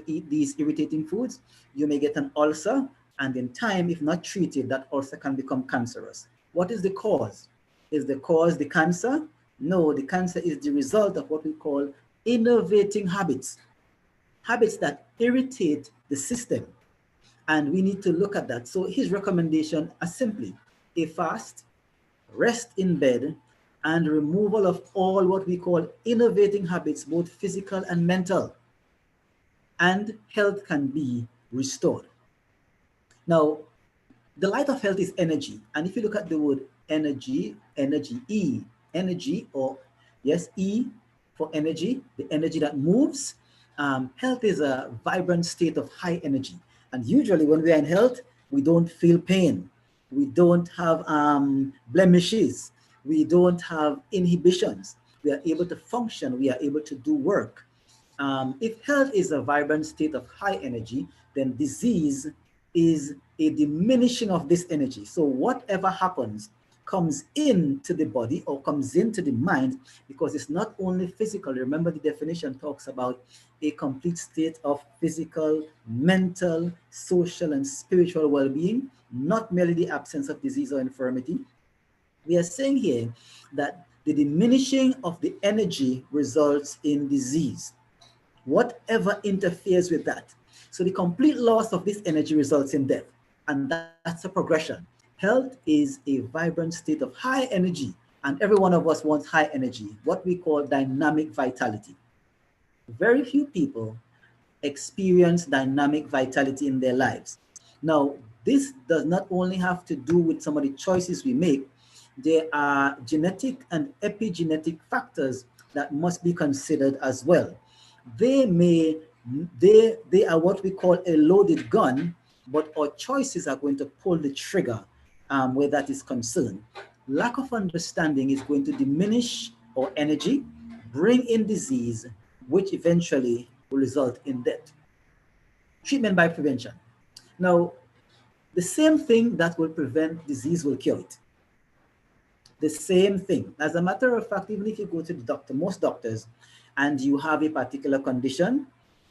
eat these irritating foods, you may get an ulcer, and in time, if not treated, that ulcer can become cancerous. What is the cause? Is the cause the cancer? No, the cancer is the result of what we call innovating habits, habits that irritate the system. And we need to look at that. So his recommendation are simply a fast, rest in bed, and removal of all what we call innovating habits, both physical and mental, and health can be restored. Now, the light of health is energy. And if you look at the word energy, energy, E, energy, or yes, E for energy, the energy that moves. Health is a vibrant state of high energy. And usually when we are in health, we don't feel pain. We don't have blemishes. We don't have inhibitions. We are able to function. We are able to do work. If health is a vibrant state of high energy, then disease is a diminishing of this energy. So whatever happens comes into the body or comes into the mind, because it's not only physical. Remember, the definition talks about a complete state of physical, mental, social, and spiritual well-being, not merely the absence of disease or infirmity. We are saying here that the diminishing of the energy results in disease, whatever interferes with that. So the complete loss of this energy results in death, and that's a progression. Health is a vibrant state of high energy, and every one of us wants high energy, what we call dynamic vitality. Very few people experience dynamic vitality in their lives. Now, this does not only have to do with some of the choices we make, there are genetic and epigenetic factors that must be considered as well. They may, they are what we call a loaded gun, but our choices are going to pull the trigger where that is concerned. Lack of understanding is going to diminish our energy, bring in disease, which eventually will result in death. Treatment by prevention. Now, the same thing that will prevent disease will cure it. The same thing. As a matter of fact, even if you go to the doctor, most doctors, and you have a particular condition,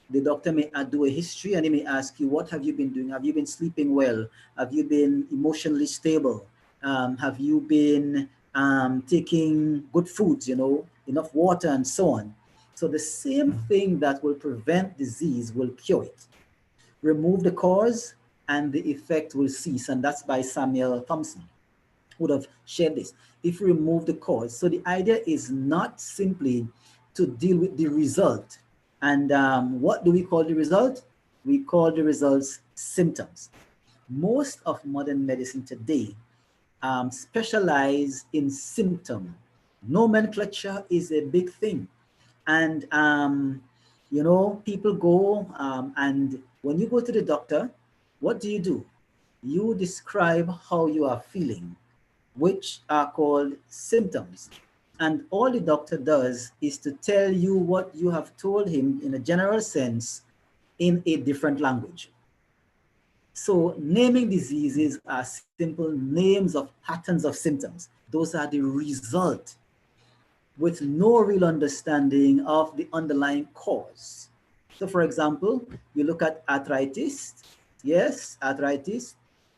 the doctor may do a history and he may ask you, what have you been doing? Have you been sleeping well? Have you been emotionally stable? Have you been taking good foods, enough water and so on? So the same thing that will prevent disease will cure it. Remove the cause and the effect will cease. And that's by Samuel Thompson, would have shared this. If we remove the cause. So the idea is not simply to deal with the result. And what do we call the result? We call the results symptoms. Most of modern medicine today specialize in symptom. Nomenclature is a big thing. And, people go and when you go to the doctor, what do? You describe how you are feeling, which are called symptoms. And all the doctor does is to tell you what you have told him in a general sense in a different language. So naming diseases are simple names of patterns of symptoms. Those are the result with no real understanding of the underlying cause. So for example, you look at arthritis. Yes, arthritis.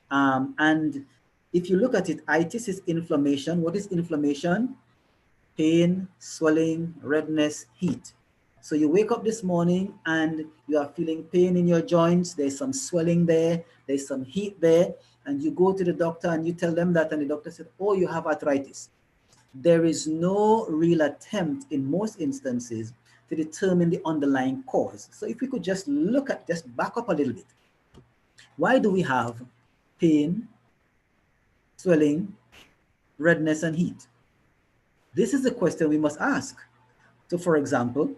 And if you look at it, itis is inflammation. What is inflammation? Pain, swelling, redness, heat. So you wake up this morning and you are feeling pain in your joints. There's some swelling there. There's some heat there. And you go to the doctor and you tell them that, and the doctor said, oh, you have arthritis. There is no real attempt in most instances to determine the underlying cause. So if we could just back up a little bit. Why do we have pain, swelling, redness, and heat? This is the question we must ask. So for example,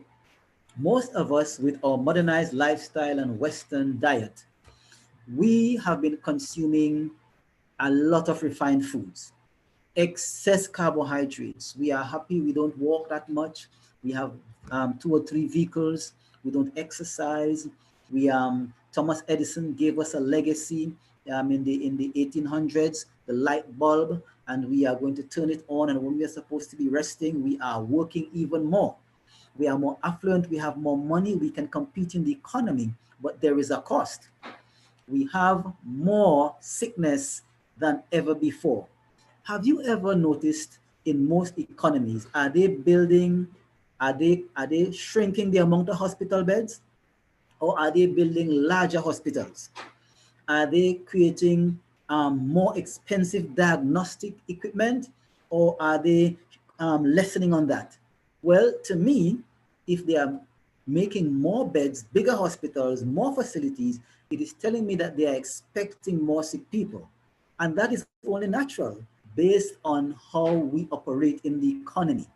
most of us with our modernized lifestyle and Western diet, we have been consuming a lot of refined foods, excess carbohydrates. We are happy we don't walk that much. We have 2 or 3 vehicles. We don't exercise. Thomas Edison gave us a legacy in the 1800s, the light bulb, and we are going to turn it on. And when we are supposed to be resting, we are working even more. we are more affluent, we have more money, we can compete in the economy, but there is a cost. We have more sickness than ever before. Have you ever noticed in most economies, are they building, are they shrinking the amount of hospital beds, or are they building larger hospitals? Are they creating more expensive diagnostic equipment, or are they lessening on that? Well, to me, if they are making more beds, bigger hospitals, more facilities, it is telling me that they are expecting more sick people. And that is only natural based on how we operate in the economy.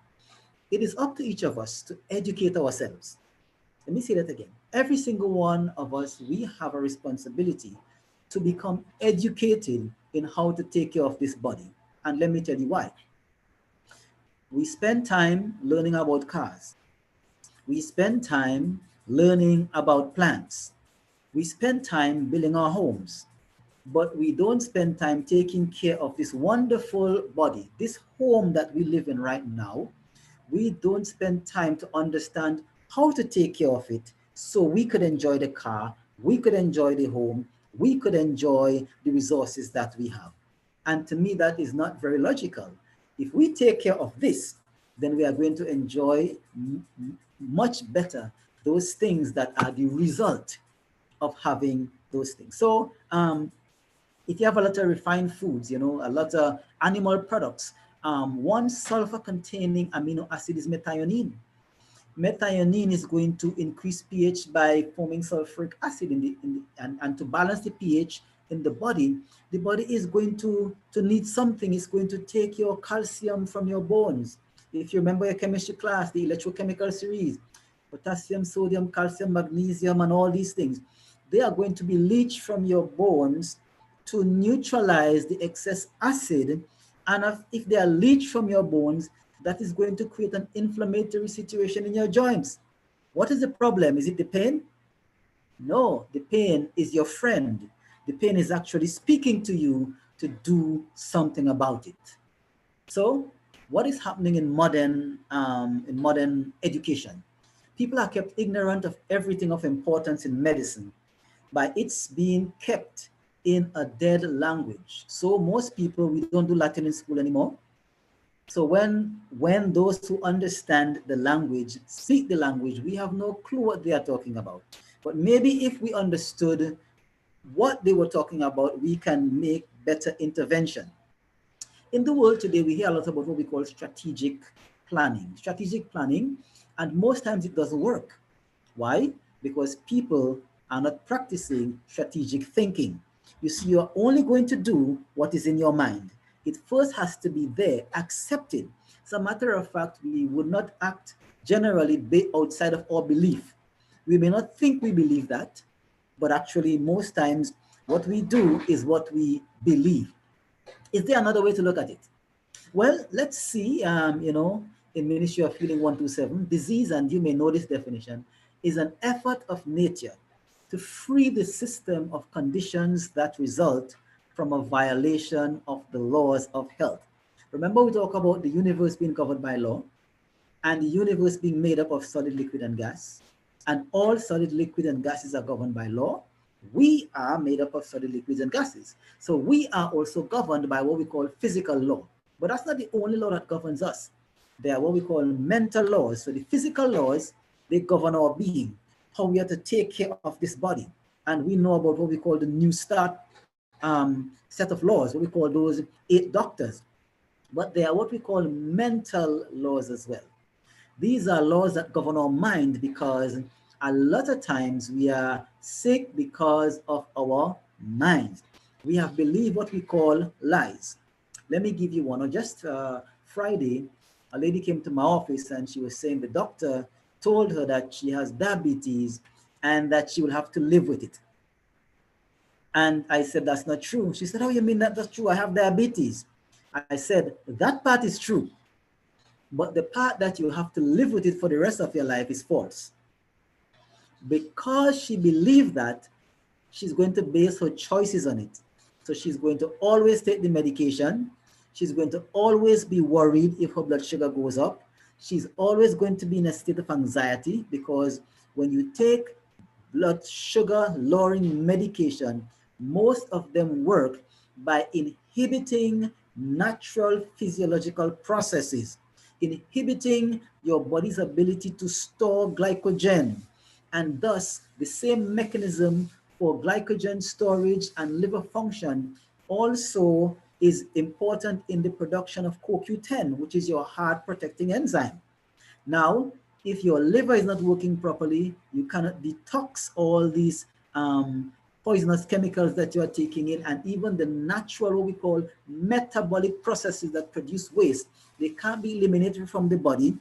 It is up to each of us to educate ourselves. Let me say that again. Every single one of us, we have a responsibility to become educated in how to take care of this body. And let me tell you why. We spend time learning about cars. We spend time learning about plants. We spend time building our homes, but we don't spend time taking care of this wonderful body, this home that we live in right now. We don't spend time to understand how to take care of it so we could enjoy the car, we could enjoy the home, we could enjoy the resources that we have. And to me, that is not very logical. If we take care of this, then we are going to enjoy much better those things that are the result of having those things. So if you have a lot of refined foods, a lot of animal products, one sulfur-containing amino acid is methionine. Methionine is going to increase pH by forming sulfuric acid and to balance the pH in the body is going to need something. It's going to take your calcium from your bones. If you remember your chemistry class, the electrochemical series, potassium, sodium, calcium, magnesium, and all these things, they are going to be leached from your bones to neutralize the excess acid. And if they are leached from your bones, that is going to create an inflammatory situation in your joints. What is the problem? Is it the pain? No, the pain is your friend. The pain is actually speaking to you to do something about it. So what is happening in modern education? People are kept ignorant of everything of importance in medicine by its being kept in a dead language. So most people, we don't do Latin in school anymore. So when those who understand the language speak the language, we have no clue what they are talking about. But maybe if we understood what they were talking about, we can make better intervention. In the world today, we hear a lot about what we call strategic planning. Strategic planning, and most times it doesn't work. Why? Because people are not practicing strategic thinking. You see, you're only going to do what is in your mind. It first has to be there, accepted. As a matter of fact, we would not act generally outside of our belief. We may not think we believe that, but actually most times what we do is what we believe. Is there another way to look at it? Well, let's see, in Ministry of Healing 127, disease, and you may know this definition, is an effort of nature to free the system of conditions that result from a violation of the laws of health. Remember, we talk about the universe being covered by law, and the universe being made up of solid, liquid, and gas, and all solid, liquid, and gases are governed by law. We are made up of solid, liquids, and gases. So we are also governed by what we call physical law. But that's not the only law that governs us. There are what we call mental laws. So the physical laws, they govern our being, how we have to take care of this body. And we know about what we call the New Start set of laws, what we call those 8 doctors. But there are what we call mental laws as well. These are laws that govern our mind, because a lot of times we are sick because of our minds. We have believed what we call lies. Let me give you one. Just Friday, a lady came to my office and she was saying the doctor told her that she has diabetes and that she will have to live with it. And I said, that's not true. She said, oh, you mean that's true? I have diabetes. I said, that part is true. But the part that you have to live with it for the rest of your life is false. Because she believed that, she's going to base her choices on it. So she's going to always take the medication. She's going to always be worried if her blood sugar goes up. she's always going to be in a state of anxiety, because when you take blood sugar lowering medication, most of them work by inhibiting natural physiological processes, inhibiting your body's ability to store glycogen. And thus, the same mechanism for glycogen storage and liver function also is important in the production of CoQ10, which is your heart protecting enzyme. Now, if your liver is not working properly, you cannot detox all these poisonous chemicals that you are taking in, and even the natural, what we call metabolic processes that produce waste, they can't be eliminated from the body.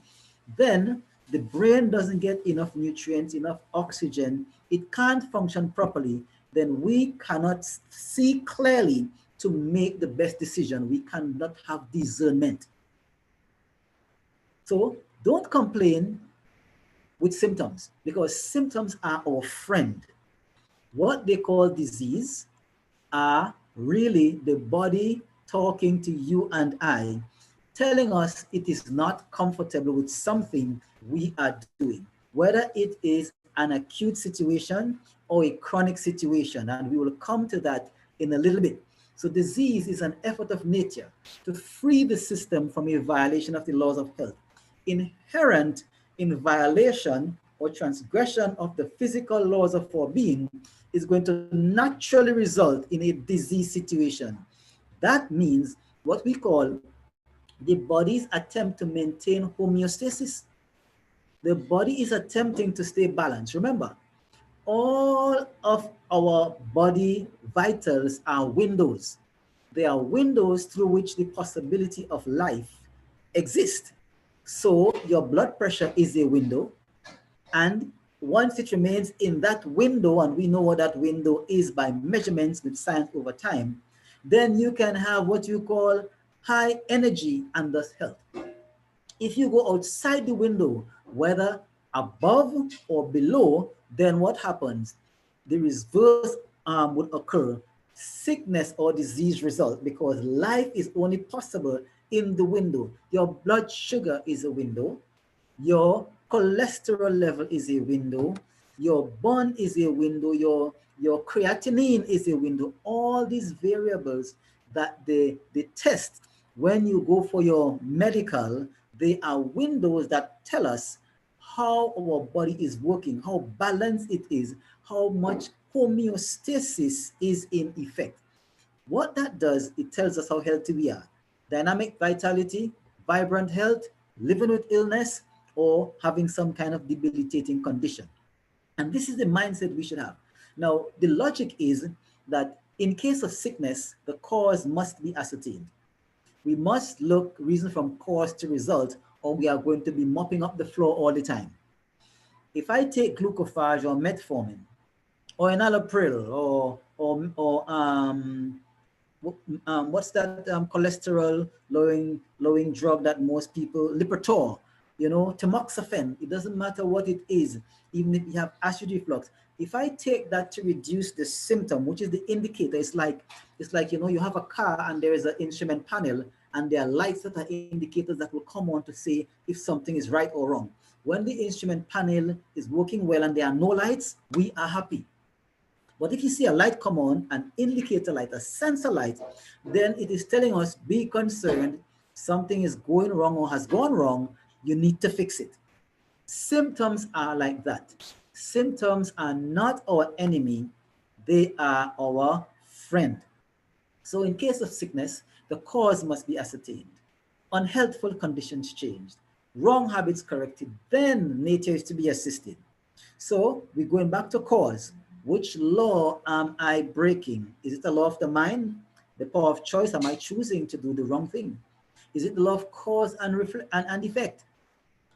Then the brain doesn't get enough nutrients, enough oxygen, it can't function properly. Then we cannot see clearly to make the best decision. We cannot have discernment. So don't complain with symptoms, because symptoms are our friend. What they call disease are really the body talking to you and I, telling us it is not comfortable with something we are doing, whether it is an acute situation or a chronic situation. And we will come to that in a little bit. So disease is an effort of nature to free the system from a violation of the laws of health. Inherent in violation or transgression of the physical laws of our being is going to naturally result in a disease situation. That means what we call the body's attempt to maintain homeostasis. The body is attempting to stay balanced. Remember, all of our body vitals are windows. They are windows through which the possibility of life exists. So your blood pressure is a window, and once it remains in that window, and we know what that window is by measurements with science over time, then you can have what you call high energy and thus health. If you go outside the window, whether above or below, then what happens? The reverse would occur. Sickness or disease result, because life is only possible in the window. Your blood sugar is a window. Your cholesterol level is a window. Your bond is a window. Your creatinine is a window. All these variables that they test when you go for your medical, they are windows that tell us how our body is working, how balanced it is, how much homeostasis is in effect. What that does, it tells us how healthy we are. Dynamic vitality, vibrant health, living with illness, or having some kind of debilitating condition. And this is the mindset we should have. Now, the logic is that in case of sickness, the cause must be ascertained. We must look reason from cause to result, or we are going to be mopping up the floor all the time. If I take glucophage or metformin, or enalapril, what's that cholesterol lowering drug that most people, Lipitor, tamoxifen, it doesn't matter what it is, even if you have acid reflux. If I take that to reduce the symptom, which is the indicator, it's like you have a car and there is an instrument panel, and there are lights that are indicators that will come on to say if something is right or wrong. When the instrument panel is working well and there are no lights, we are happy. But if you see a light come on, an indicator light, a sensor light, then it is telling us, be concerned, something is going wrong or has gone wrong, you need to fix it. Symptoms are like that. Symptoms are not our enemy, they are our friend. So in case of sickness, the cause must be ascertained. Unhealthful conditions changed, wrong habits corrected, then nature is to be assisted. So we're going back to cause. Which law am I breaking? Is it the law of the mind? The power of choice? Am I choosing to do the wrong thing? Is it the law of cause and effect?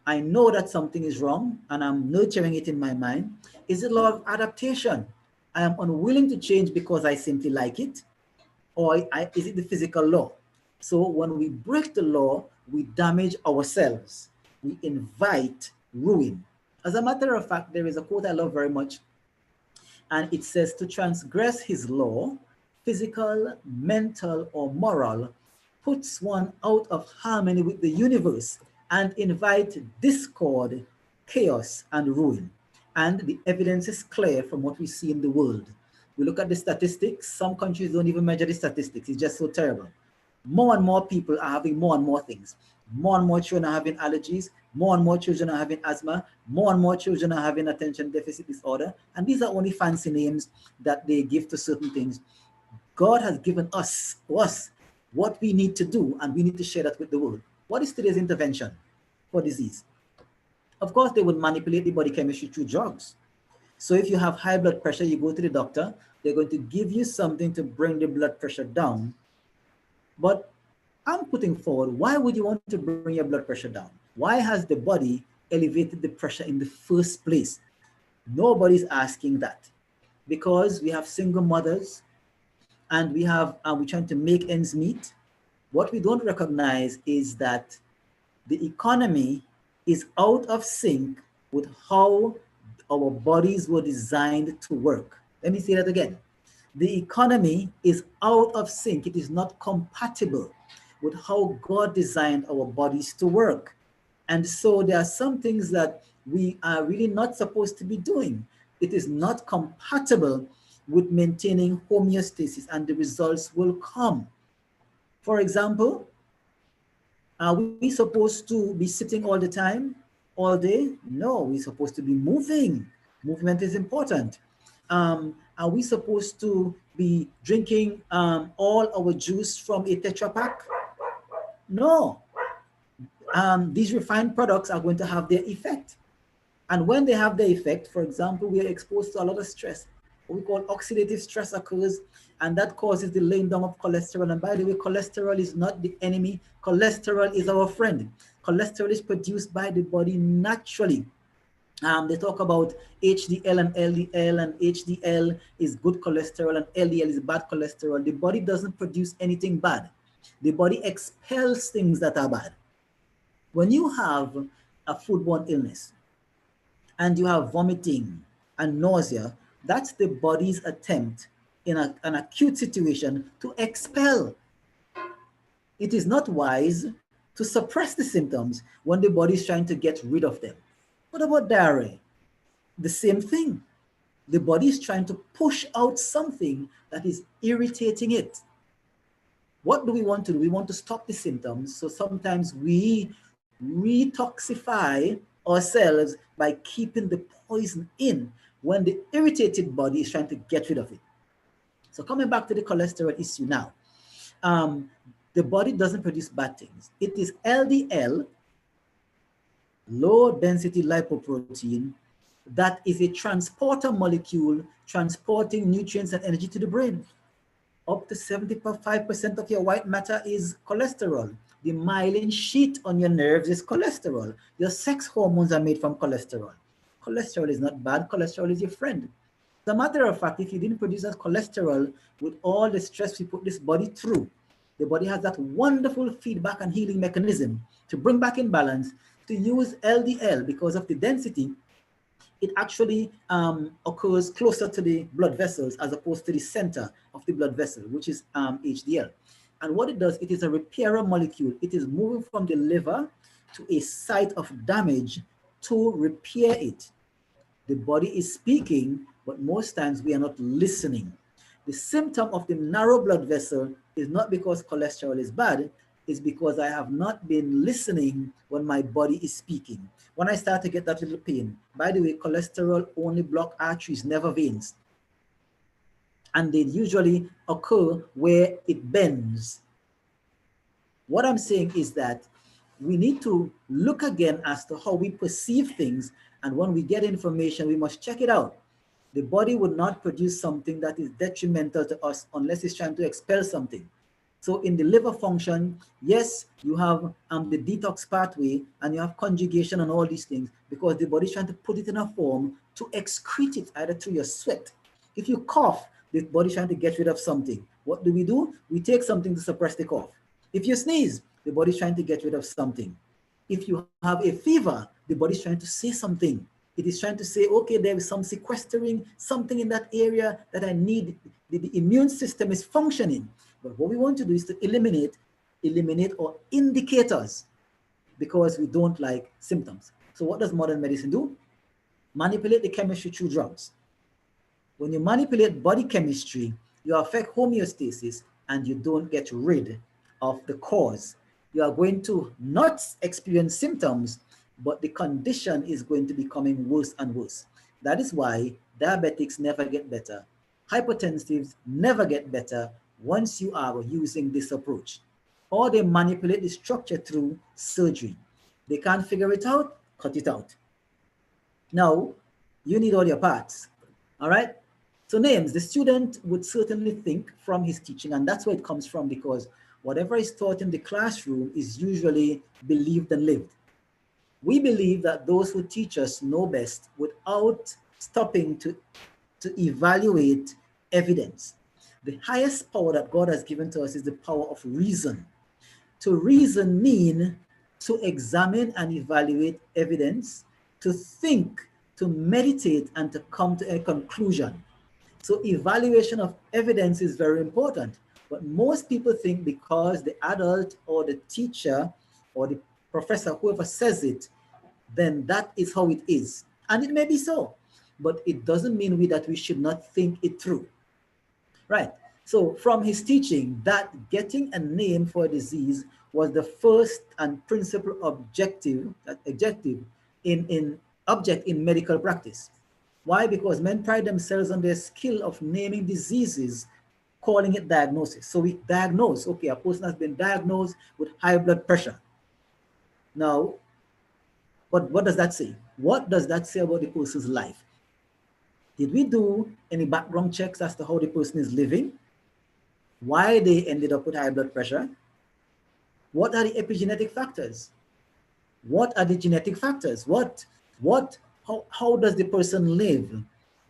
I know that something is wrong and I'm nurturing it in my mind. Is it the law of adaptation? I am unwilling to change because I simply like it. Or is it the physical law? So when we break the law, we damage ourselves. We invite ruin. As a matter of fact, there is a quote I love very much. And it says, to transgress his law, physical, mental, or moral, puts one out of harmony with the universe and invite discord, chaos, and ruin. And the evidence is clear from what we see in the world. We look at the statistics. Some countries don't even measure the statistics. It's just so terrible. More and more people are having more and more things. More and more children are having allergies. More and more children are having asthma. More and more children are having attention deficit disorder. And these are only fancy names that they give to certain things. God has given us what we need to do, and we need to share that with the world. What is today's intervention for disease? Of course, they would manipulate the body chemistry through drugs. So if you have high blood pressure, you go to the doctor, they're going to give you something to bring the blood pressure down. But I'm putting forward, why would you want to bring your blood pressure down? Why has the body elevated the pressure in the first place? Nobody's asking that. Because we have single mothers, and we're trying to make ends meet. What we don't recognize is that the economy is out of sync with how our bodies were designed to work. Let me say that again. The economy is out of sync. It is not compatible with how God designed our bodies to work. And so there are some things that we are really not supposed to be doing. It is not compatible with maintaining homeostasis, and the results will come. For example, are we supposed to be sitting all the time, all day? No, we're supposed to be moving. Movement is important. Are we supposed to be drinking all our juice from a Tetra Pak? No. These refined products are going to have their effect. And when they have their effect, for example, we are exposed to a lot of stress. What we call oxidative stress occurs, and that causes the laying down of cholesterol. And by the way, cholesterol is not the enemy. Cholesterol is our friend. Cholesterol is produced by the body naturally. They talk about HDL and LDL, and HDL is good cholesterol and LDL is bad cholesterol. The body doesn't produce anything bad. The body expels things that are bad. When you have a foodborne illness and you have vomiting and nausea, that's the body's attempt in an acute situation to expel. It is not wise to suppress the symptoms when the body is trying to get rid of them. What about diarrhea? The same thing. The body is trying to push out something that is irritating it. What do we want to do? We want to stop the symptoms. So sometimes we retoxify ourselves by keeping the poison in when the irritated body is trying to get rid of it. So coming back to the cholesterol issue now, the body doesn't produce bad things. It is LDL, low density lipoprotein, that is a transporter molecule transporting nutrients and energy to the brain. Up to 75% of your white matter is cholesterol. The myelin sheet on your nerves is cholesterol. Your sex hormones are made from cholesterol. Cholesterol is not bad. Cholesterol is your friend. As a matter of fact, if you didn't produce that cholesterol with all the stress we put this body through, the body has that wonderful feedback and healing mechanism to bring back in balance, to use LDL because of the density. It actually occurs closer to the blood vessels as opposed to the center of the blood vessel, which is HDL. And what it does, it is a repairer molecule. It is moving from the liver to a site of damage to repair it. The body is speaking, but most times we are not listening. The symptom of the narrow blood vessel is not because cholesterol is bad, it's because I have not been listening when my body is speaking. When I start to get that little pain, by the way, cholesterol only block arteries, never veins. And they usually occur where it bends. What I'm saying is that we need to look again as to how we perceive things. And when we get information, we must check it out. The body would not produce something that is detrimental to us unless it's trying to expel something. So in the liver function, yes, you have the detox pathway and you have conjugation and all these things because the body is trying to put it in a form to excrete it either through your sweat. If you cough, the body is trying to get rid of something. What do? We take something to suppress the cough. If you sneeze, the body is trying to get rid of something. If you have a fever, the body is trying to say something. It is trying to say, okay, there is some sequestering, something in that area that I need. The immune system is functioning. But what we want to do is to eliminate our indicators. because we don't like symptoms. So what does modern medicine do? Manipulate the chemistry through drugs. When you manipulate body chemistry, you affect homeostasis and you don't get rid of the cause. You are going to not experience symptoms, but the condition is going to be becoming worse and worse. That is why diabetics never get better. Hypertensives never get better once you are using this approach. Or they manipulate the structure through surgery. They can't figure it out, cut it out. Now, you need all your parts. All right? So names, the student would certainly think from his teaching, and that's where it comes from, because whatever is taught in the classroom is usually believed and lived. We believe that those who teach us know best without stopping to evaluate evidence. The highest power that God has given to us is the power of reason. To reason mean to examine and evaluate evidence, to think, to meditate, and to come to a conclusion. So evaluation of evidence is very important. But most people think because the adult or the teacher or the professor, whoever says it, then that is how it is. And it may be so, but it doesn't mean that we should not think it through. Right. So from his teaching, that getting a name for a disease was the first and principal objective in medical practice. Why? Because men pride themselves on their skill of naming diseases, calling it diagnosis. So we diagnose, okay, a person has been diagnosed with high blood pressure. Now, what does that say? What does that say about the person's life? Did we do any background checks as to how the person is living? Why they ended up with high blood pressure? What are the epigenetic factors? What are the genetic factors? How does the person live?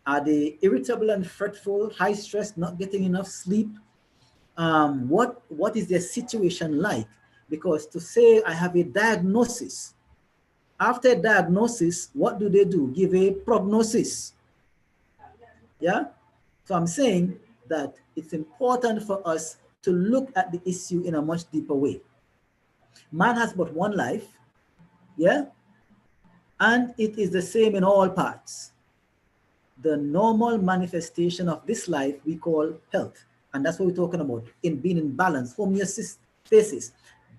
Are they irritable and fretful, high stress, not getting enough sleep? What is their situation like? Because to say I have a diagnosis, after a diagnosis, what do? Give a prognosis. Yeah? So I'm saying that it's important for us to look at the issue in a much deeper way. Man has but one life, yeah? And it is the same in all parts. The normal manifestation of this life we call health. And that's what we're talking about, in being in balance, homeostasis,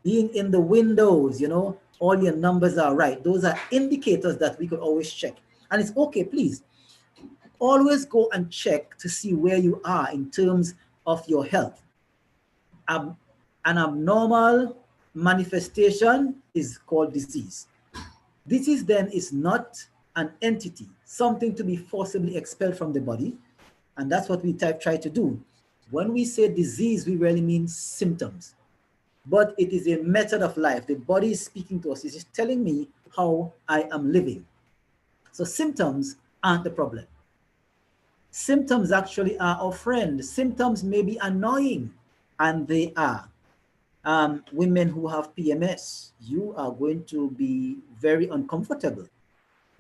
being in the windows, you know, all your numbers are right. Those are indicators that we could always check. And it's okay, please, always go and check to see where you are in terms of your health. An abnormal manifestation is called disease. Disease then is not an entity, something to be forcibly expelled from the body. And that's what we try to do. When we say disease, we really mean symptoms. But it is a method of life. The body is speaking to us. It is telling me how I am living. So symptoms aren't the problem. Symptoms actually are our friend. Symptoms may be annoying, and they are. Women who have PMS, you are going to be very uncomfortable.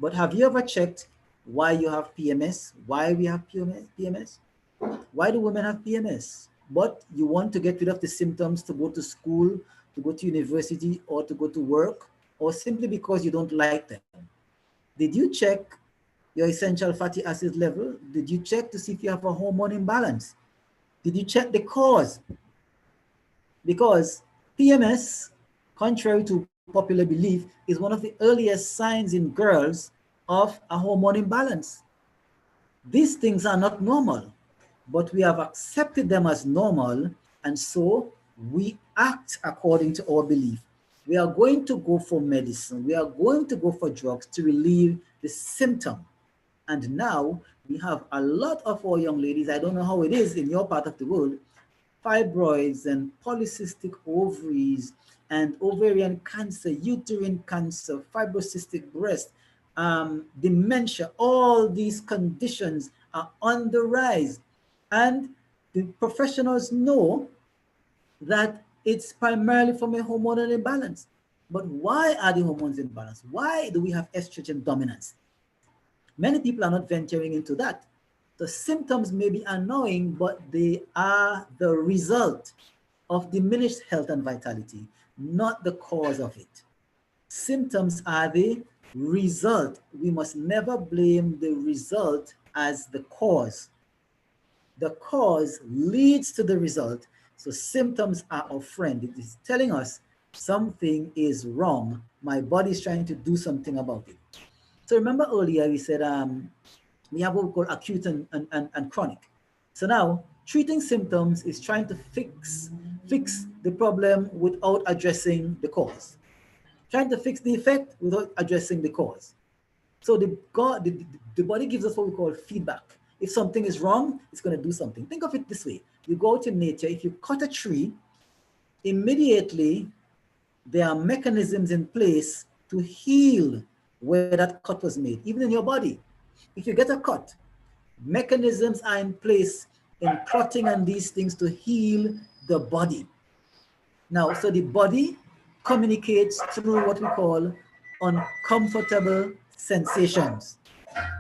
But have you ever checked why you have PMS? Why we have PMS? Why do women have PMS? But you want to get rid of the symptoms to go to school, to go to university, or to go to work, or simply because you don't like them. Did you check your essential fatty acid level? Did you check to see if you have a hormone imbalance? Did you check the cause? Because PMS, contrary to popular belief, is one of the earliest signs in girls of a hormone imbalance. These things are not normal, but we have accepted them as normal, and so we act according to our belief. We are going to go for medicine. We are going to go for drugs to relieve the symptom. And now we have a lot of our young ladies, I don't know how it is in your part of the world, fibroids and polycystic ovaries and ovarian cancer, uterine cancer, fibrocystic breast, dementia. All these conditions are on the rise. And the professionals know that it's primarily from a hormonal imbalance. But why are the hormones imbalanced? Why do we have estrogen dominance? Many people are not venturing into that. The symptoms may be annoying, but they are the result of diminished health and vitality, not the cause of it. Symptoms are the result. We must never blame the result as the cause. The cause leads to the result. So symptoms are our friend. It is telling us something is wrong. My body is trying to do something about it. So remember earlier we said we have what we call acute and chronic. So now treating symptoms is trying to fix the problem without addressing the cause. Trying to fix the effect without addressing the cause. So the body gives us what we call feedback. If something is wrong, it's going to do something. Think of it this way. You go out in nature, if you cut a tree, immediately there are mechanisms in place to heal where that cut was made, even in your body. If you get a cut, mechanisms are in place in clotting and these things to heal the body. Now, so the body communicates through what we call uncomfortable sensations.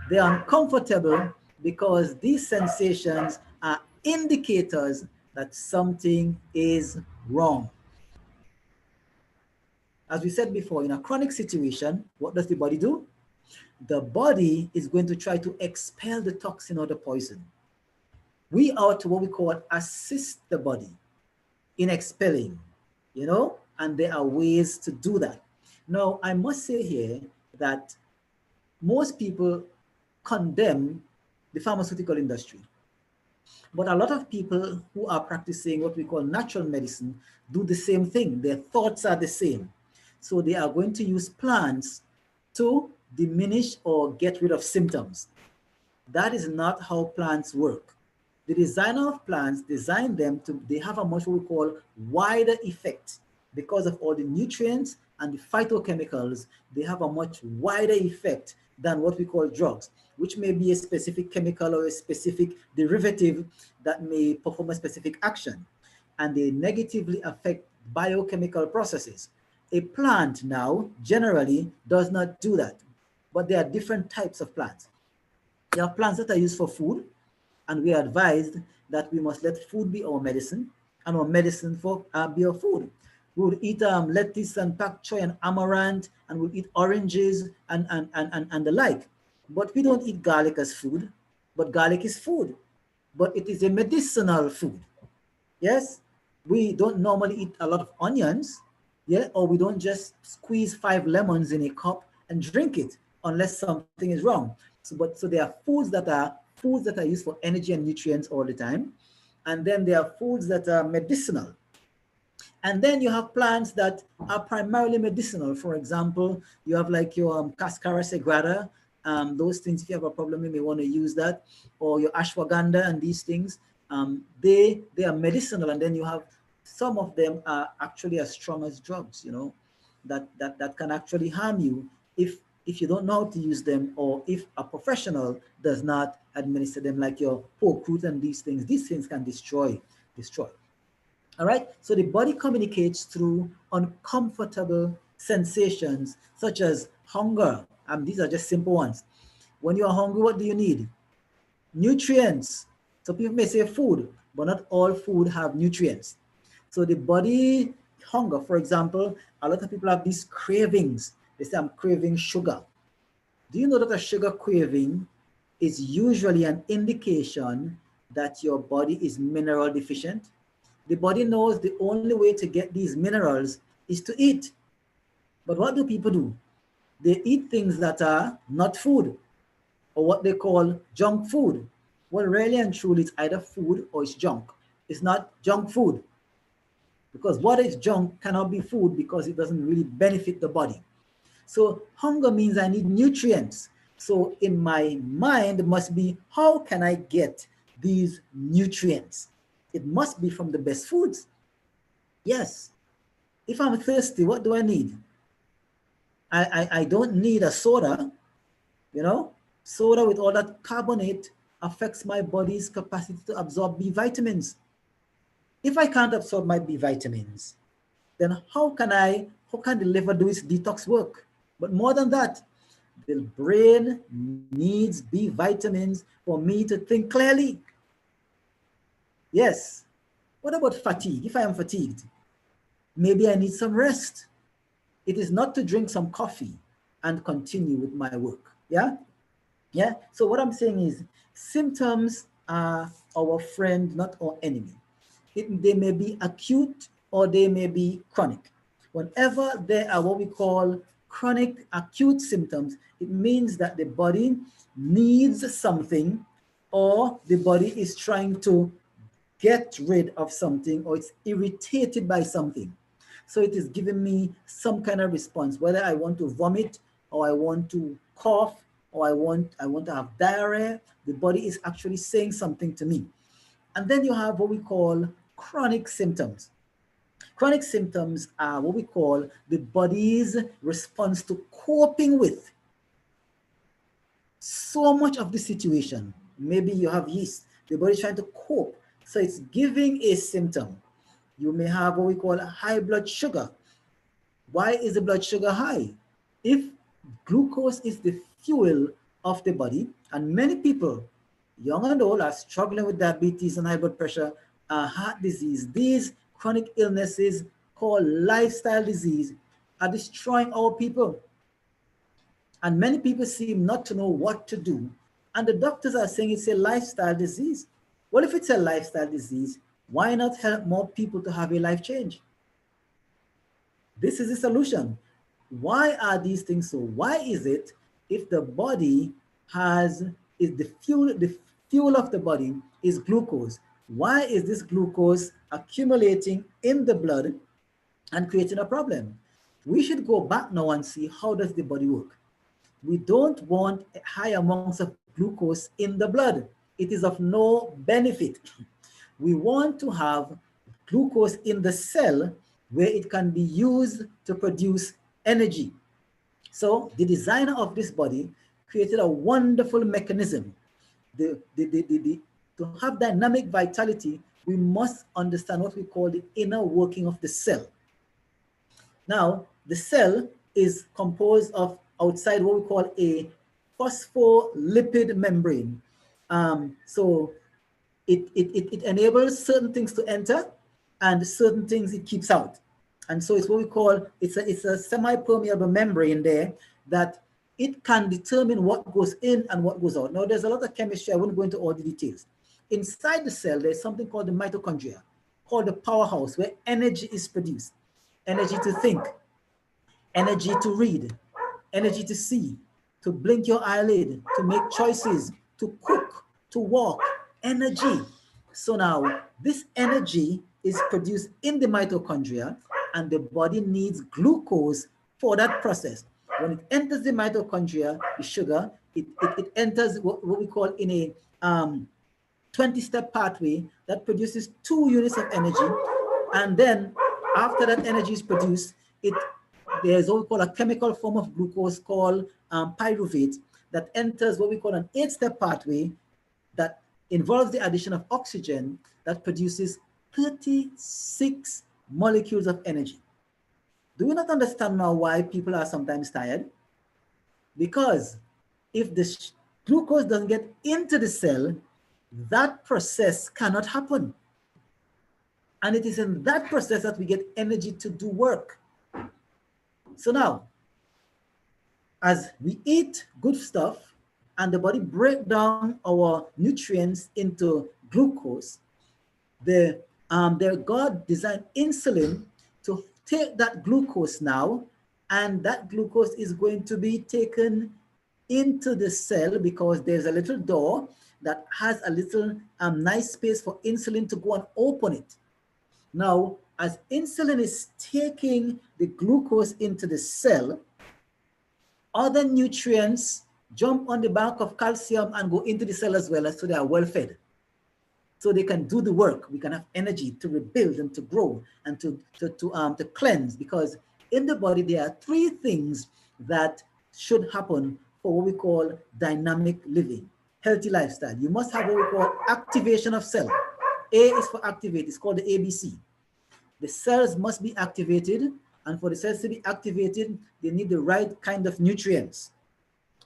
They are uncomfortable because these sensations are indicators that something is wrong. As we said before, in a chronic situation, what does the body do? The body is going to try to expel the toxin or the poison. We are to what we call assist the body in expelling, and there are ways to do that. Now, I must say here that most people condemn the pharmaceutical industry. But a lot of people who are practicing what we call natural medicine do the same thing. Their thoughts are the same. So they are going to use plants to diminish or get rid of symptoms. That is not how plants work. The designer of plants designed them they have a much what we call wider effect because of all the nutrients and the phytochemicals. They have a much wider effect than what we call drugs, which may be a specific chemical or a specific derivative that may perform a specific action, and they negatively affect biochemical processes. A plant now generally does not do that, but there are different types of plants. There are plants that are used for food, and we are advised that we must let food be our medicine, and our medicine be our food. We would eat lettuce and pak choy and amaranth, and we'll eat oranges and the like. But we don't eat garlic as food, but garlic is food. But it is a medicinal food. Yes? We don't normally eat a lot of onions, yeah, or we don't just squeeze 5 lemons in a cup and drink it unless something is wrong. So there are foods that are used for energy and nutrients all the time, and then there are foods that are medicinal. And then you have plants that are primarily medicinal. For example, you have like your Cascara sagrada. Those things, if you have a problem, you may want to use that, or your ashwagandha and these things. They are medicinal, and then you have some of them are actually as strong as drugs, that can actually harm you if you don't know how to use them, or if a professional does not administer them, like your pork root and these things. These things can destroy. All right, so the body communicates through uncomfortable sensations such as hunger. These are just simple ones. When you are hungry, what do you need? Nutrients. So people may say food, but not all food have nutrients. So the body hunger, for example, a lot of people have these cravings. They say, I'm craving sugar. Do you know that a sugar craving is usually an indication that your body is mineral deficient? The body knows the only way to get these minerals is to eat. But what do people do? They eat things that are not food, or what they call junk food. Well, really and truly, it's either food or it's junk. It's not junk food. Because what is junk cannot be food because it doesn't really benefit the body. So hunger means I need nutrients. So in my mind must be, how can I get these nutrients? It must be from the best foods. Yes. If I'm thirsty, what do I need? I don't need a soda, Soda with all that carbonate affects my body's capacity to absorb B vitamins. If I can't absorb my B vitamins, then how can the liver do its detox work? But more than that, the brain needs B vitamins for me to think clearly. Yes. What about fatigue? If I am fatigued, maybe I need some rest. It is not to drink some coffee and continue with my work. Yeah? Yeah? So what I'm saying is symptoms are our friend, not our enemy. They may be acute or they may be chronic. Whenever there are what we call chronic acute symptoms, it means that the body needs something or the body is trying to get rid of something or it's irritated by something. So it is giving me some kind of response, whether I want to vomit or I want to cough or I want to have diarrhea. The body is actually saying something to me. And then you have what we call chronic symptoms. Chronic symptoms are what we call the body's response to coping with so much of the situation. Maybe you have yeast, the body is trying to cope. So it's giving a symptom. You may have what we call high blood sugar. Why is the blood sugar high? If glucose is the fuel of the body, and many people, young and old, are struggling with diabetes and high blood pressure, heart disease, these chronic illnesses called lifestyle disease are destroying our people. And many people seem not to know what to do. And the doctors are saying it's a lifestyle disease. Well, if it's a lifestyle disease, why not help more people to have a life change? This is the solution. Why are these things so? Why is it if the body is the fuel of the body is glucose? Why is this glucose accumulating in the blood and creating a problem? We should go back now and see how does the body work. We don't want high amounts of glucose in the blood. It is of no benefit. We want to have glucose in the cell where it can be used to produce energy. So the designer of this body created a wonderful mechanism. To have dynamic vitality, we must understand what we call the inner working of the cell. Now, the cell is composed of outside what we call a phospholipid membrane. So it enables certain things to enter and certain things it keeps out. And so it's what we call, it's a semi-permeable membrane there that it can determine what goes in and what goes out. Now there's a lot of chemistry, I won't go into all the details. Inside the cell, there's something called the mitochondria, called the powerhouse, where energy is produced. Energy to think, energy to read, energy to see, to blink your eyelid, to make choices, to cook, to walk, energy. So now this energy is produced in the mitochondria and the body needs glucose for that process. When it enters the mitochondria, the sugar, it enters what we call in a 20-step pathway that produces 2 units of energy. And then after that energy is produced, there's what we call a chemical form of glucose called pyruvate that enters what we call an 8-step pathway that involves the addition of oxygen that produces 36 molecules of energy. Do we not understand now why people are sometimes tired? Because if the glucose doesn't get into the cell, that process cannot happen. And it is in that process that we get energy to do work. So now, as we eat good stuff and the body break down our nutrients into glucose, God designed insulin to take that glucose now, and that glucose is going to be taken into the cell because there's a little door that has a little nice space for insulin to go and open it. Now, as insulin is taking the glucose into the cell, other nutrients jump on the back of calcium and go into the cell as well, so they are well fed. So they can do the work. We can have energy to rebuild and to grow and to cleanse, because in the body there are 3 things that should happen for what we call dynamic living, healthy lifestyle. You must have what we call activation of cell. A is for activate, it's called the ABC. The cells must be activated, and for the cells to be activated, they need the right kind of nutrients.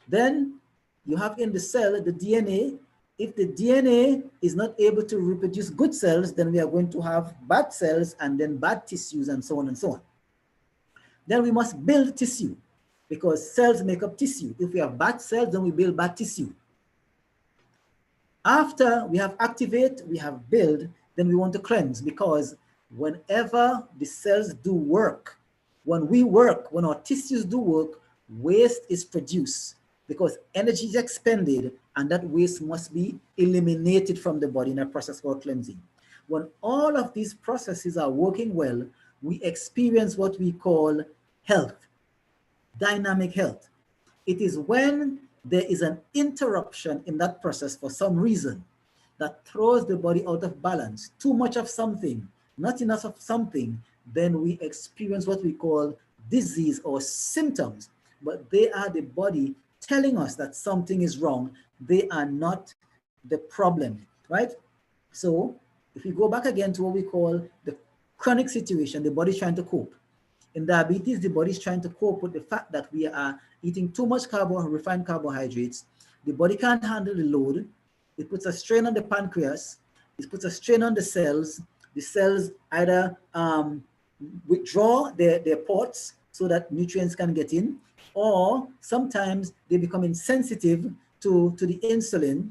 Then you have in the cell the DNA. If the DNA is not able to reproduce good cells, then we are going to have bad cells and then bad tissues and so on and so on. Then we must build tissue because cells make up tissue. If we have bad cells, then we build bad tissue. After we have activate, we have build, then we want to cleanse, because whenever the cells do work, when we work, when our tissues do work, waste is produced because energy is expended, and that waste must be eliminated from the body in a process called cleansing. When all of these processes are working well, we experience what we call health, dynamic health. It is when there is an interruption in that process for some reason that throws the body out of balance, too much of something, not enough of something, then we experience what we call disease or symptoms. But they are the body telling us that something is wrong. They are not the problem, right? So if we go back again to what we call the chronic situation, the body is trying to cope. In diabetes, the body is trying to cope with the fact that we are eating too much refined carbohydrates. The body can't handle the load. It puts a strain on the pancreas. It puts a strain on the cells. The cells either withdraw their ports so that nutrients can get in, or sometimes they become insensitive to the insulin,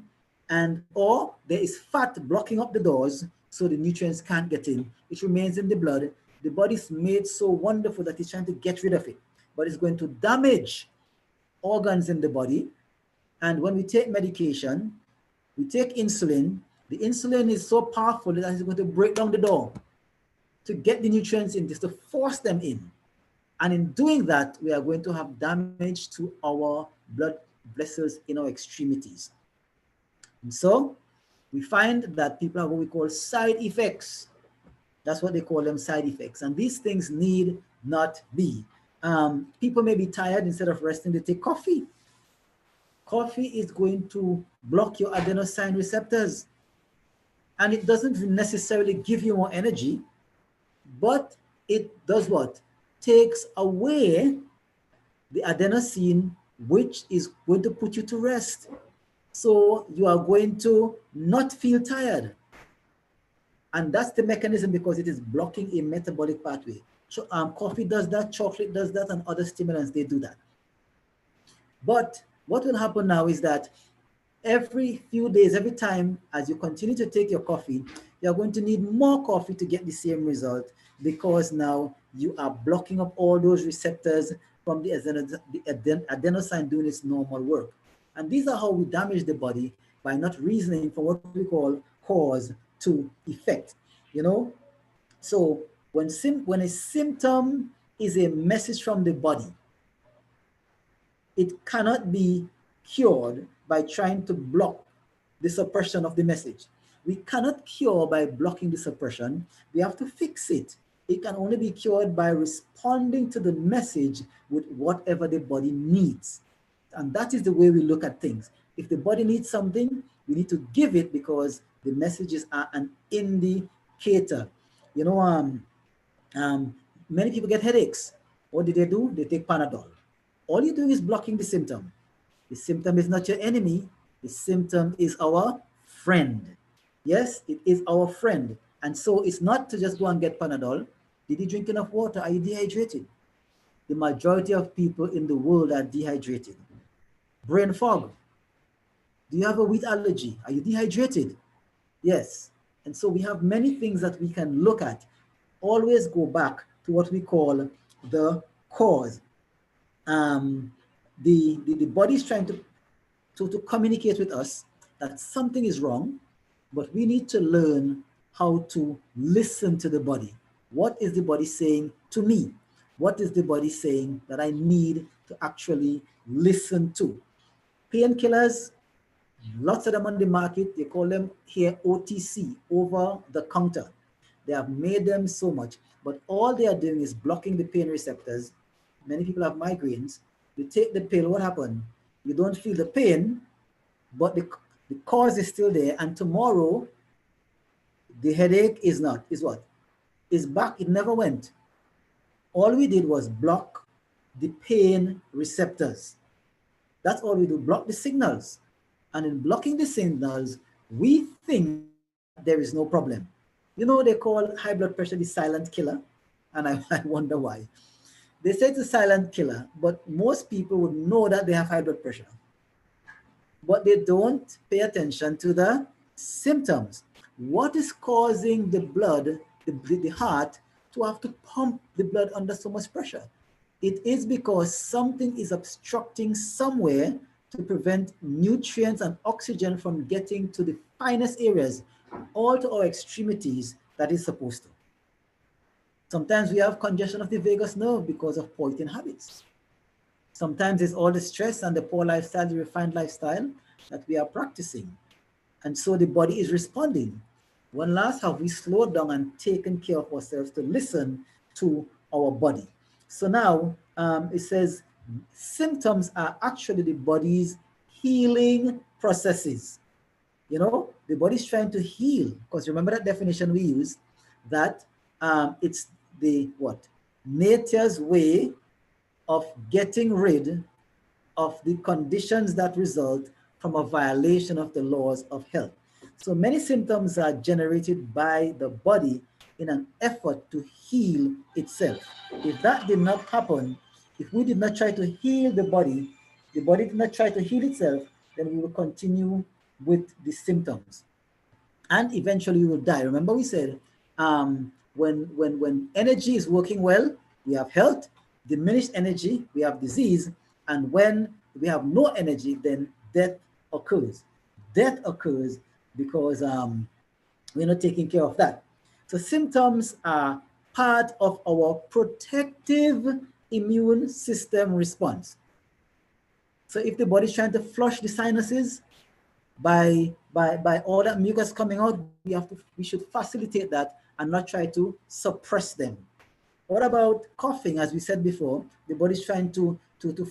and or there is fat blocking up the doors so the nutrients can't get in. It remains in the blood. The body's made so wonderful that it's trying to get rid of it, but it's going to damage organs in the body. And when we take medication, we take insulin, the insulin is so powerful that it's going to break down the door to get the nutrients in, just to force them in. And in doing that, we are going to have damage to our blood vessels in our extremities. And so we find that people have what we call side effects. That's what they call them, side effects. And these things need not be. People may be tired, instead of resting, they take coffee. Coffee is going to block your adenosine receptors. And it doesn't necessarily give you more energy, but it does what? Takes away the adenosine, which is going to put you to rest. So you are going to not feel tired. And that's the mechanism, because it is blocking a metabolic pathway. So, coffee does that, chocolate does that, and other stimulants, they do that. But what will happen now is that every few days, every time, as you continue to take your coffee, you're going to need more coffee to get the same result, because now you are blocking up all those receptors from the adenosine doing its normal work. And these are how we damage the body, by not reasoning from what we call cause to effect, you know? So when a symptom is a message from the body, it cannot be cured by trying to block the suppression of the message. We cannot cure by blocking the suppression. We have to fix it. It can only be cured by responding to the message with whatever the body needs. And that is the way we look at things. If the body needs something, we need to give it, because the messages are an indicator. You know, many people get headaches. What do? They take Panadol. All you're doing is blocking the symptom. The symptom is not your enemy. The symptom is our friend. Yes, it is our friend. And so it's not to just go and get Panadol. Did you drink enough water? Are you dehydrated? The majority of people in the world are dehydrated. Brain fog. Do you have a wheat allergy? Are you dehydrated? Yes. And so we have many things that we can look at. Always go back to what we call the cause. The body is trying to communicate with us that something is wrong, but we need to learn how to listen to the body. What is the body saying to me? What is the body saying that I need to actually listen to? Painkillers, lots of them on the market. They call them here OTC, over the counter. They have made them so much, but all they are doing is blocking the pain receptors. Many people have migraines. You take the pill, what happened? You don't feel the pain, but the cause is still there. And tomorrow, the headache is what? Is back, it never went. All we did was block the pain receptors. That's all we do, block the signals. And in blocking the signals, we think there is no problem. You know, they call high blood pressure the silent killer, and I wonder why. They say it's a silent killer, but most people would know that they have high blood pressure, but they don't pay attention to the symptoms. What is causing the blood, the heart, to have to pump the blood under so much pressure? It is because something is obstructing somewhere to prevent nutrients and oxygen from getting to the finest areas, all to our extremities that is supposed to. Sometimes we have congestion of the vagus nerve because of poor eating habits. Sometimes it's all the stress and the poor lifestyle, the refined lifestyle that we are practicing. And so the body is responding. When last have we slowed down and taken care of ourselves to listen to our body? So now it says symptoms are actually the body's healing processes. You know, the body's trying to heal, because remember that definition we used, that it's the what? Nature's way of getting rid of the conditions that result from a violation of the laws of health. So many symptoms are generated by the body in an effort to heal itself. If that did not happen, if we did not try to heal the body did not try to heal itself, then we will continue with the symptoms. And eventually we will die. Remember we said, when energy is working well, we have health. Diminished energy, we have disease. And when we have no energy, then death occurs. Death occurs because we're not taking care of that. So symptoms are part of our protective immune system response. So if the body's trying to flush the sinuses by all that mucus coming out, we should facilitate that and not try to suppress them. What about coughing? As we said before, the body's trying to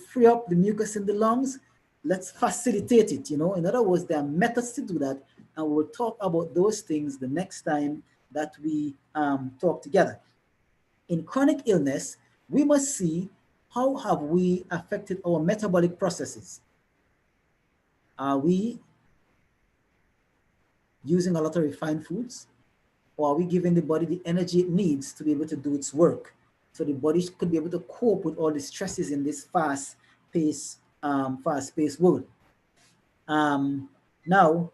free up the mucus in the lungs. Let's facilitate it, you know. In other words, there are methods to do that, and we'll talk about those things the next time that we talk together. In chronic illness, we must see how have we affected our metabolic processes. Are we using a lot of refined foods? Or are we giving the body the energy it needs to be able to do its work? So the body could be able to cope with all the stresses in this fast-paced world. Now,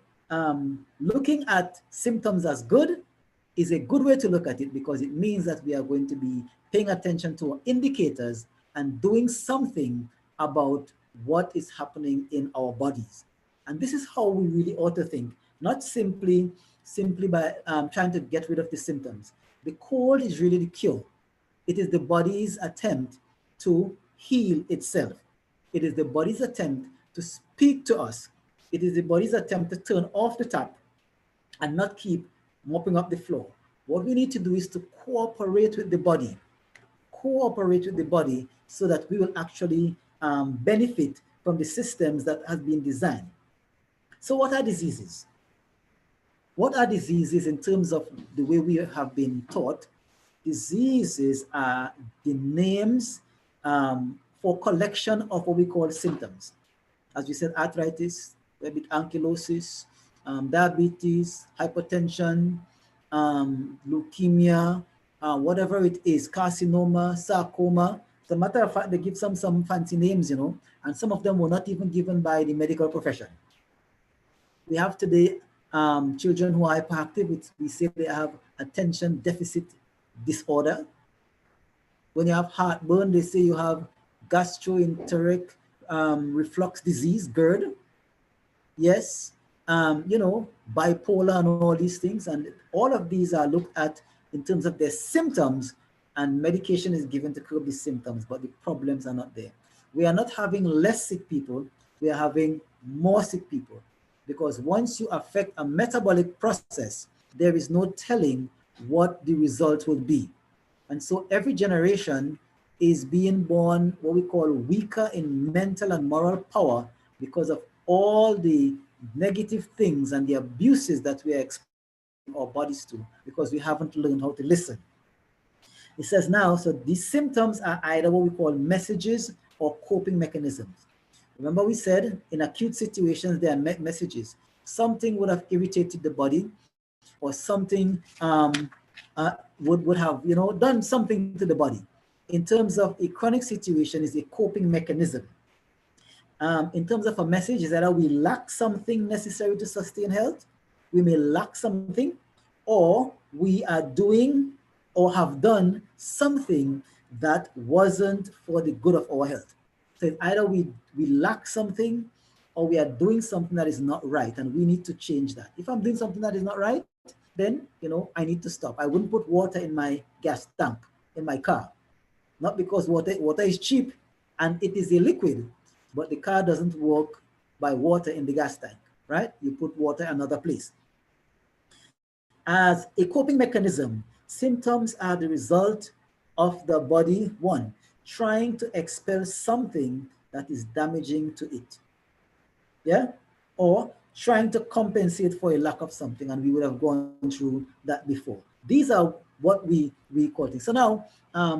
looking at symptoms as good is a good way to look at it, because it means that we are going to be paying attention to indicators and doing something about what is happening in our bodies. And this is how we really ought to think, not simply by trying to get rid of the symptoms. The cold is really the cure. It is the body's attempt to heal itself. It is the body's attempt to speak to us. It is the body's attempt to turn off the tap and not keep mopping up the floor. What we need to do is to cooperate with the body. Cooperate with the body so that we will actually benefit from the systems that have been designed. So what are diseases? What are diseases in terms of the way we have been taught? Diseases are the names for collection of what we call symptoms. As we said, arthritis, ankylosis, diabetes, hypertension, leukemia, whatever it is, carcinoma, sarcoma. As a matter of fact, they give some fancy names, you know, and some of them were not even given by the medical profession. We have today children who are hyperactive. We say they have attention deficit disorder. When you have heartburn, they say you have gastroenteric reflux disease, GERD. Yes, you know, bipolar and all these things. And all of these are looked at in terms of their symptoms, and medication is given to curb the symptoms, but the problems are not there. We are not having less sick people, we are having more sick people. Because once you affect a metabolic process, there is no telling what the result will be. And so every generation is being born what we call weaker in mental and moral power because of all the negative things and the abuses that we are exposing our bodies to, because we haven't learned how to listen. It says now, so these symptoms are either what we call messages or coping mechanisms. Remember we said in acute situations, there are messages. Something would have irritated the body, or something would have, you know, done something to the body. in terms of a chronic situation, is a coping mechanism. In terms of a message, is that we lack something necessary to sustain health. We may lack something, or we are doing or have done something that wasn't for the good of our health. So it's either we lack something, or we are doing something that is not right, and we need to change that. If I'm doing something that is not right, then I need to stop. I wouldn't put water in my gas tank in my car, not because water is cheap and it is a liquid, but the car doesn't work by water in the gas tank, right? You put water another place. As a coping mechanism, symptoms are the result of the body, one, trying to expel something that is damaging to it. Yeah? Or trying to compensate for a lack of something, and we would have gone through that before. These are what we call things. So now,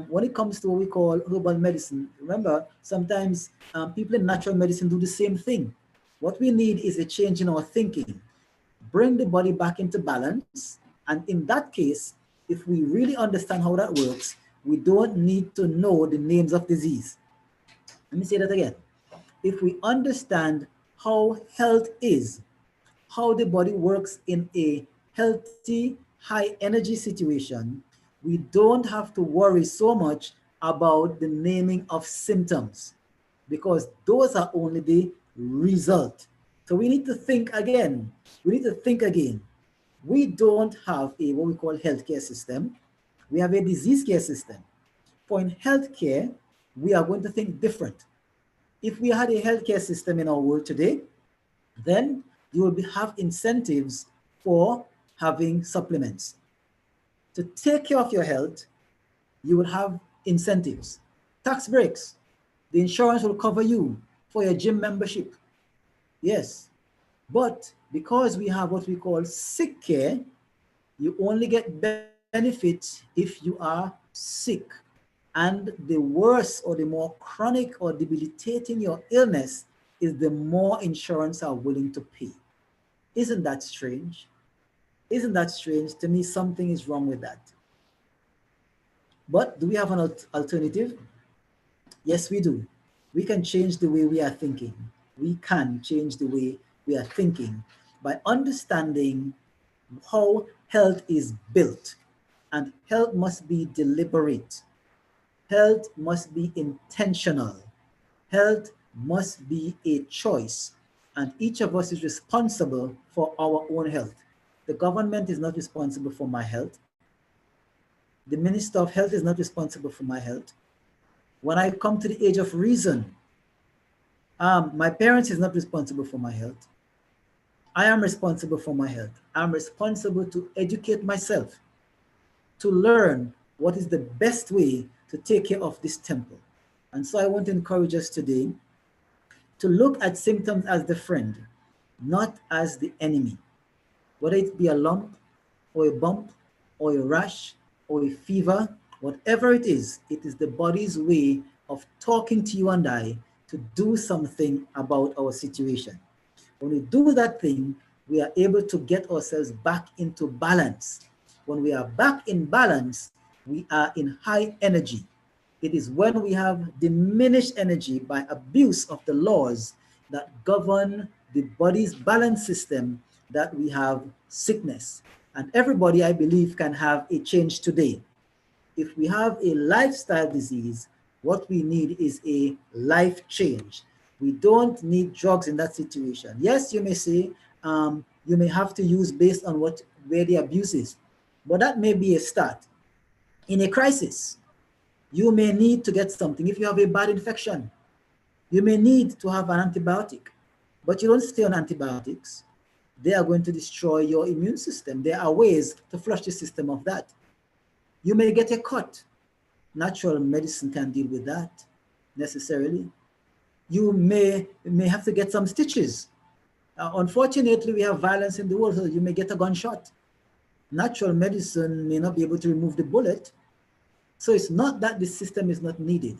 when it comes to what we call herbal medicine, remember, sometimes people in natural medicine do the same thing. What we need is a change in our thinking, bring the body back into balance. And in that case, if we really understand how that works, we don't need to know the names of disease. Let me say that again. If we understand how health is, how the body works in a healthy, high energy situation, we don't have to worry so much about the naming of symptoms, because those are only the result. So we need to think again. We need to think again. We don't have a what we call healthcare system. We have a disease care system. For in healthcare, we are going to think different. If we had a healthcare system in our world today, then you will have incentives for having supplements. To take care of your health, you will have incentives, tax breaks. The insurance will cover you for your gym membership. Yes, but because we have what we call sick care, you only get benefits if you are sick. And the worse or the more chronic or debilitating your illness is, the more insurance are willing to pay. Isn't that strange? Isn't that strange? To me, something is wrong with that. But do we have an alternative? Yes, we do. We can change the way we are thinking. We can change the way we are thinking by understanding how health is built. And health must be deliberate. Health must be intentional. Health must be a choice. And each of us is responsible for our own health. The government is not responsible for my health. The Minister of Health is not responsible for my health. When I come to the age of reason, my parents is not responsible for my health. I am responsible for my health. I'm responsible to educate myself, to learn what is the best way to take care of this temple. And so I want to encourage us today to look at symptoms as the friend, not as the enemy. Whether it be a lump or a bump or a rash or a fever, whatever it is the body's way of talking to you and I to do something about our situation. When we do that thing, we are able to get ourselves back into balance. When we are back in balance, we are in high energy. It is when we have diminished energy by abuse of the laws that govern the body's balance system that we have sickness. And everybody, I believe, can have a change today. If we have a lifestyle disease, what we need is a life change. We don't need drugs in that situation. Yes, you may say, you may have to use based on where the abuse is, but that may be a start. In a crisis, you may need to get something. If you have a bad infection, you may need to have an antibiotic, but you don't stay on antibiotics. They are going to destroy your immune system. There are ways to flush the system of that. You may get a cut. Natural medicine can deal with that necessarily. You may have to get some stitches. Unfortunately, we have violence in the world, so you may get a gunshot. Natural medicine may not be able to remove the bullet. So it's not that the system is not needed.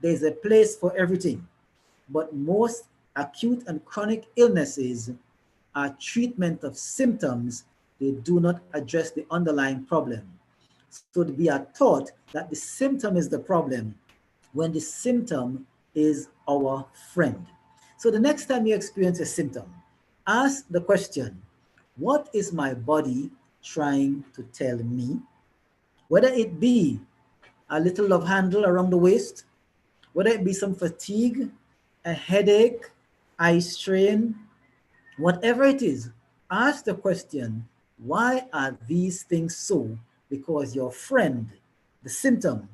There's a place for everything. But most acute and chronic illnesses are treatment of symptoms. They do not address the underlying problem. So we are taught that the symptom is the problem when the symptom is our friend. So the next time you experience a symptom, ask the question, what is my body trying to tell me? Whether it be a little love handle around the waist, whether it be some fatigue, a headache, eye strain, whatever it is, ask the question, why are these things so? Because your friend, the symptom,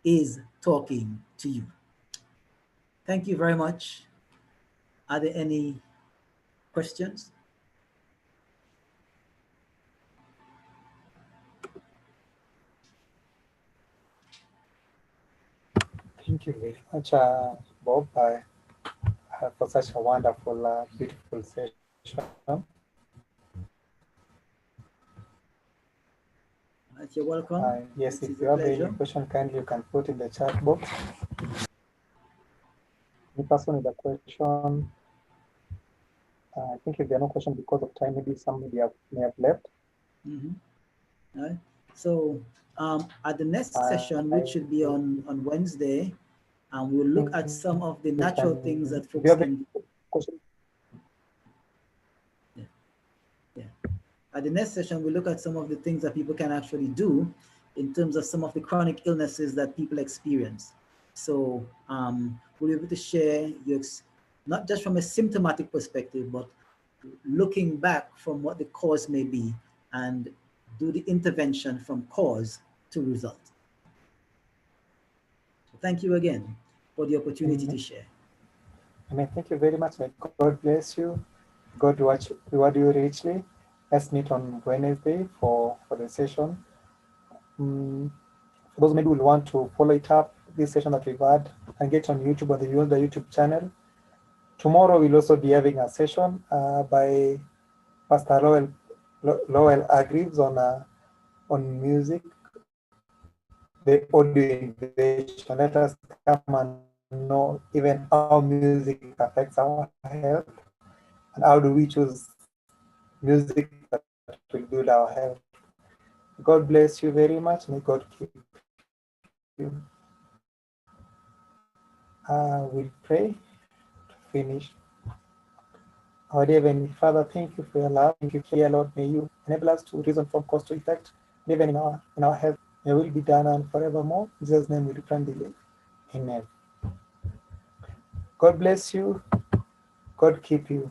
is talking to you. Thank you very much. Are there any questions? Thank you very much, Bob, for such a wonderful, beautiful session. You're welcome. Yes, This if is you a have any pleasure. question, kindly you can put in the chat box. Any person with a question? I think if there are no questions because of time, maybe some may have left. Right. So at the next session, which should be on Wednesday, we'll look at some of the natural things that folks can. Yeah. At the next session, we'll look at some of the things that people can actually do in terms of some of the chronic illnesses that people experience. So we'll be able to share not just from a symptomatic perspective, but looking back from what the cause may be and do the intervention from cause to result. So thank you again for the opportunity to share. Thank you very much. May God bless you. God reward you richly. Let's meet on Wednesday for the session. For those maybe will want to follow it up, this session that we've had, and get on YouTube or the YouTube channel. Tomorrow we'll also be having a session by Pastor Lowell Agrees on music, the audio innovation. Let us come and know even how music affects our health, and how do we choose music that will build our health. God bless you very much. May God keep you. We'll pray to finish. Our dear Heavenly Father, thank you for your love. Thank you for your Lord. May you enable us to reason from cause to effect, even in our health. Your will be done and forevermore. In Jesus' name we pray and believe. Amen. God bless you. God keep you.